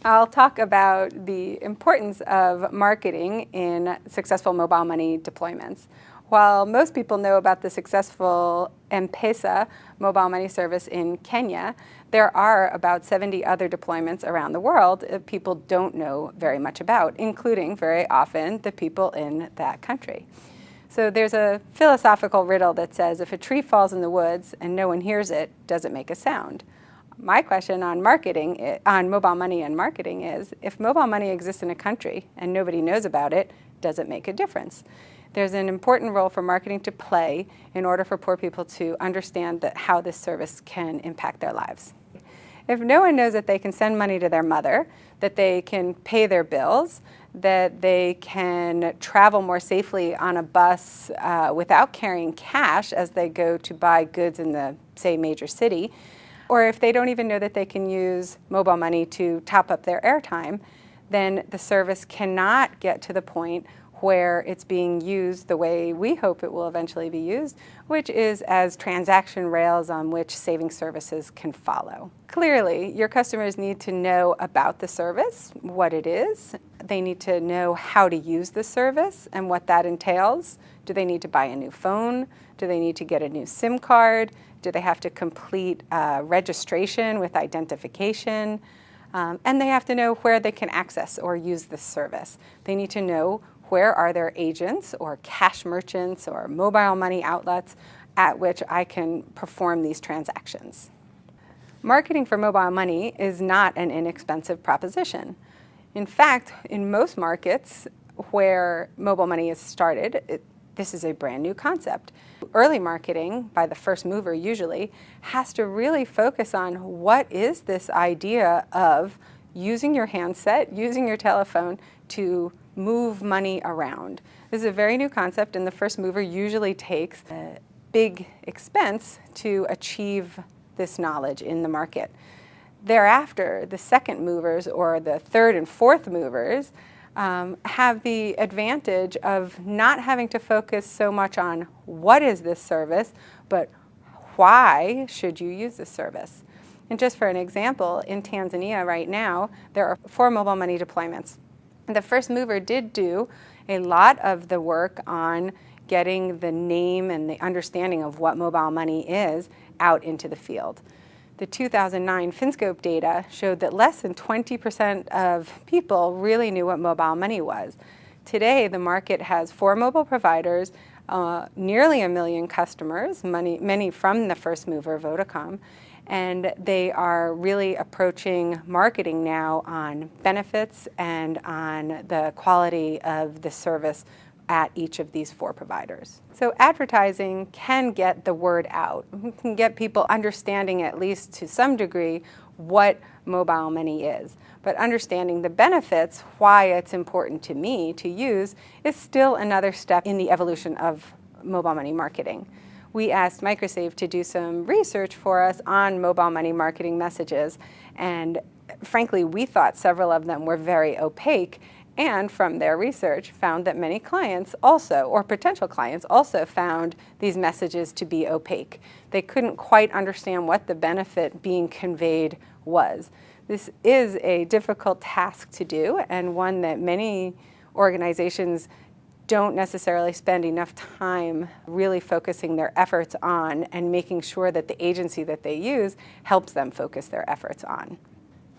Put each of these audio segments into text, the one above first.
I'll talk about the importance of marketing in successful mobile money deployments. While most people know about the successful M-Pesa mobile money service in Kenya, there are about 70 other deployments around the world that people don't know very much about, including very often the people in that country. So there's a philosophical riddle that says, if a tree falls in the woods and no one hears it, does it make a sound? My question on marketing, on mobile money and marketing is, if mobile money exists in a country and nobody knows about it, does it make a difference? There's an important role for marketing to play in order for poor people to understand how this service can impact their lives. If no one knows that they can send money to their mother, that they can pay their bills, that they can travel more safely on a bus without carrying cash as they go to buy goods in the, say, major city, or if they don't even know that they can use mobile money to top up their airtime, then the service cannot get to the point where it's being used the way we hope it will eventually be used, which is as transaction rails on which savings services can follow. Clearly, your customers need to know about the service, what it is. They need to know how to use the service and what that entails. Do they need to buy a new phone? Do they need to get a new SIM card? Do they have to complete registration with identification? And they have to know where they can access or use this service. They need to know where are there agents or cash merchants or mobile money outlets at which I can perform these transactions. Marketing for mobile money is not an inexpensive proposition. In fact, in most markets where mobile money is started, this is a brand new concept. Early marketing, by the first mover usually, has to really focus on what is this idea of using your handset, using your telephone to move money around. This is a very new concept, and the first mover usually takes a big expense to achieve this knowledge in the market. Thereafter, the second movers or the third and fourth movers have the advantage of not having to focus so much on what is this service, but why should you use this service? And just for an example, in Tanzania right now, there are 4 mobile money deployments. The first mover did do a lot of the work on getting the name and the understanding of what mobile money is out into the field. The 2009 Finscope data showed that less than 20% of people really knew what mobile money was. Today, the market has 4 mobile providers, nearly 1 million customers, many from the first mover, Vodacom, and they are really approaching marketing now on benefits and on the quality of the service at each of these 4 providers. So advertising can get the word out. It can get people understanding, at least to some degree, what mobile money is. But understanding the benefits, why it's important to me to use, is still another step in the evolution of mobile money marketing. We asked MicroSave to do some research for us on mobile money marketing messages, and frankly, we thought several of them were very opaque, and from their research found that many clients also, or potential clients also, found these messages to be opaque. They couldn't quite understand what the benefit being conveyed was. This is a difficult task to do, and one that many organizations don't necessarily spend enough time really focusing their efforts on and making sure that the agency that they use helps them focus their efforts on.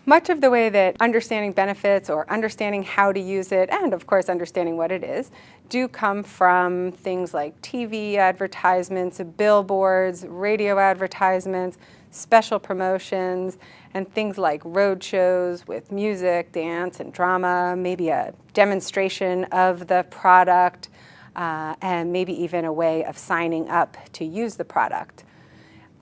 Much of the way that understanding benefits or understanding how to use it, and of course understanding what it is, do come from things like TV advertisements, billboards, radio advertisements, special promotions, and things like road shows with music, dance, and drama, maybe a demonstration of the product, and maybe even a way of signing up to use the product.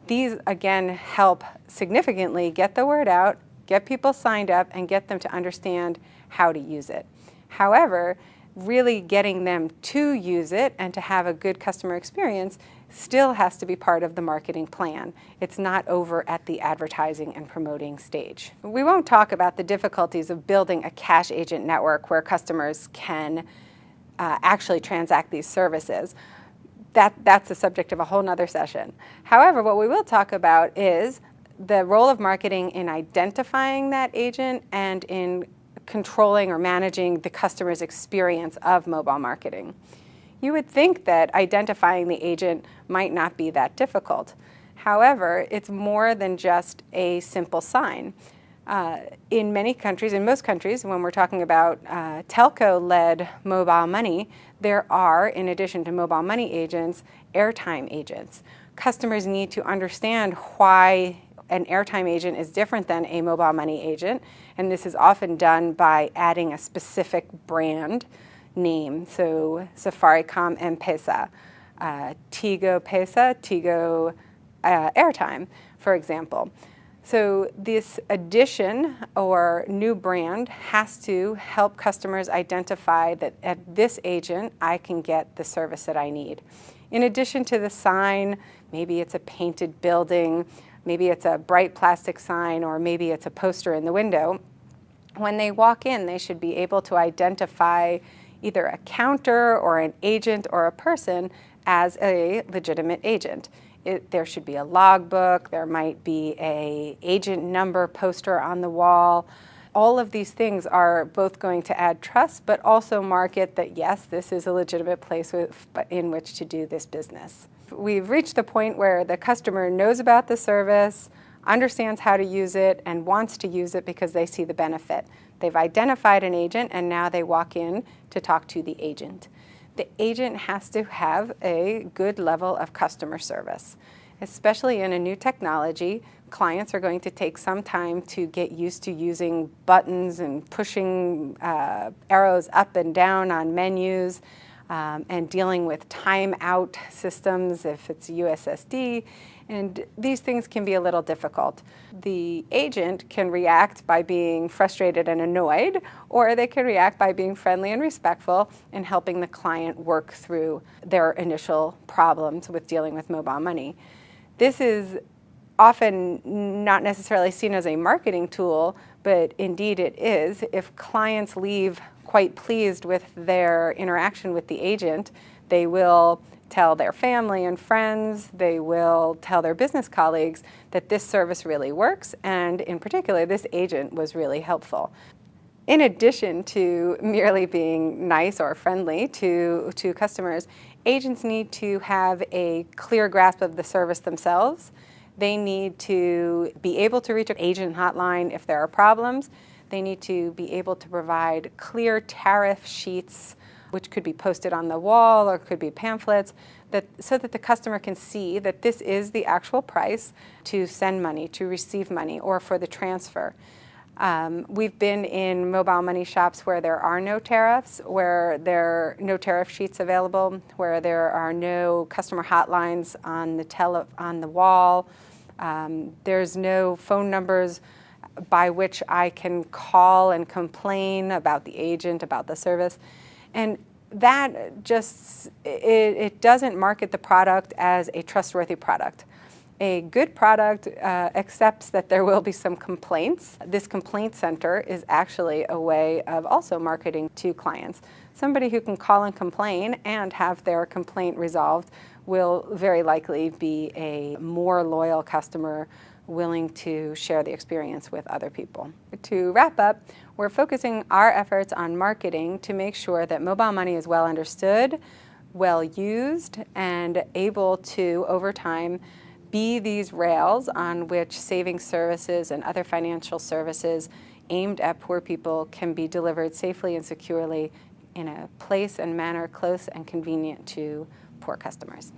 These, again, help significantly get the word out, get people signed up, and get them to understand how to use it. However, really getting them to use it and to have a good customer experience still has to be part of the marketing plan. It's not over at the advertising and promoting stage. We won't talk about the difficulties of building a cash agent network where customers can actually transact these services. That's the subject of a whole nother session. However, what we will talk about is the role of marketing in identifying that agent and in controlling or managing the customer's experience of mobile marketing. You would think that identifying the agent might not be that difficult. However, it's more than just a simple sign. In many countries, in most countries, when we're talking about telco-led mobile money, there are, in addition to mobile money agents, airtime agents. Customers need to understand why an airtime agent is different than a mobile money agent, and this is often done by adding a specific brand name. So Safaricom M-Pesa, Tigo Pesa, Tigo airtime, for example. So this addition or new brand has to help customers identify that at this agent I can get the service that I need. In addition to the sign, maybe it's a painted building, maybe it's a bright plastic sign, or maybe it's a poster in the window. When they walk in, they should be able to identify either a counter or an agent or a person as a legitimate agent. There should be a logbook, there might be an agent number poster on the wall. All of these things are both going to add trust, but also market that, yes, this is a legitimate place in which to do this business. We've reached the point where the customer knows about the service, understands how to use it, and wants to use it because they see the benefit. They've identified an agent, and now they walk in to talk to the agent. The agent has to have a good level of customer service. Especially in a new technology, clients are going to take some time to get used to using buttons and pushing arrows up and down on menus and dealing with timeout systems if it's USSD. And these things can be a little difficult. The agent can react by being frustrated and annoyed, or they can react by being friendly and respectful and helping the client work through their initial problems with dealing with mobile money. This is often not necessarily seen as a marketing tool, but indeed it is. If clients leave quite pleased with their interaction with the agent, they will tell their family and friends, they will tell their business colleagues that this service really works, and in particular, this agent was really helpful. In addition to merely being nice or friendly to customers, agents need to have a clear grasp of the service themselves. They need to be able to reach an agent hotline if there are problems. They need to be able to provide clear tariff sheets, which could be posted on the wall or could be pamphlets, so that the customer can see that this is the actual price to send money, to receive money, or for the transfer. We've been in mobile money shops where there are no tariffs, where there are no tariff sheets available, where there are no customer hotlines on the wall. There's no phone numbers by which I can call and complain about the agent, about the service. And that just, it doesn't market the product as a trustworthy product. A good product accepts that there will be some complaints. This complaint center is actually a way of also marketing to clients. Somebody who can call and complain and have their complaint resolved will very likely be a more loyal customer willing to share the experience with other people. To wrap up, we're focusing our efforts on marketing to make sure that mobile money is well understood, well used, and able to, over time, be these rails on which savings services and other financial services aimed at poor people can be delivered safely and securely in a place and manner close and convenient to poor customers.